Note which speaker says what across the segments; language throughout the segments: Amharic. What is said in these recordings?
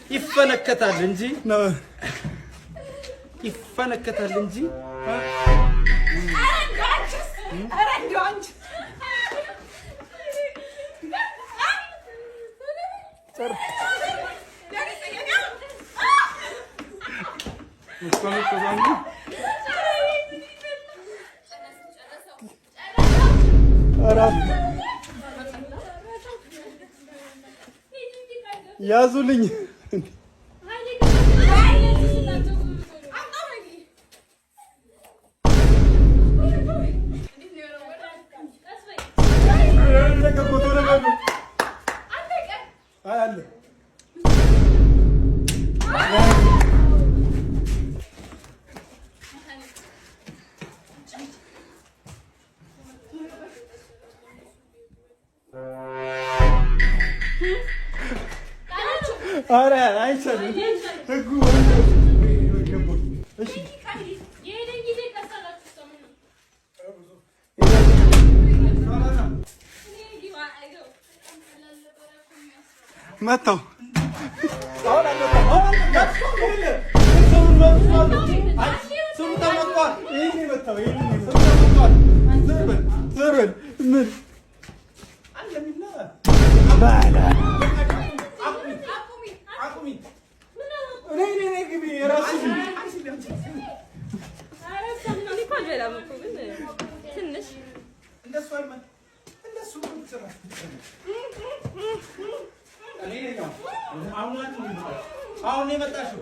Speaker 1: ይፈነከታል እንጂ ነው ይፈነከታል እንጂ አረጋች ያዙልኝ ኧረ አይቻልም ህጉ እሺ መጣሁ አሁን የመጣሽው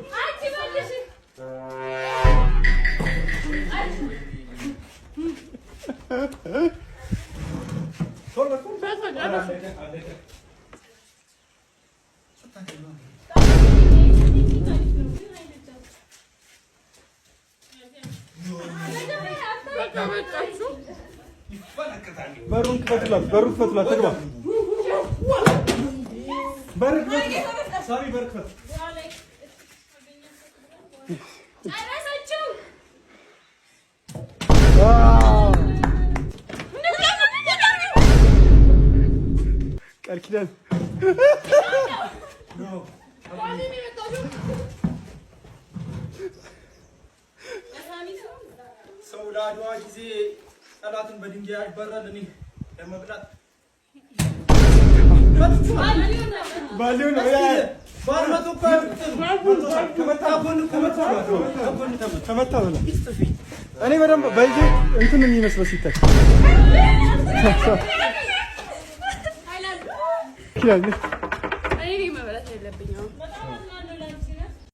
Speaker 1: በሩን ክፈቱላት ትግባ በር ክፈት ሳሪ በር ክፈት ቃል ኪዳን ሰው ለአድዋ ጊዜ ጠላትን በድንጋይ ያባራል። እኔ ለመብላት ባሊው ነው ያ ባልመቶ ከመታ በላ እኔ በደንብ በይዜ እንትን የሚመስለው ሲታይ ኪዳን እኔ መብላት የለብኝም።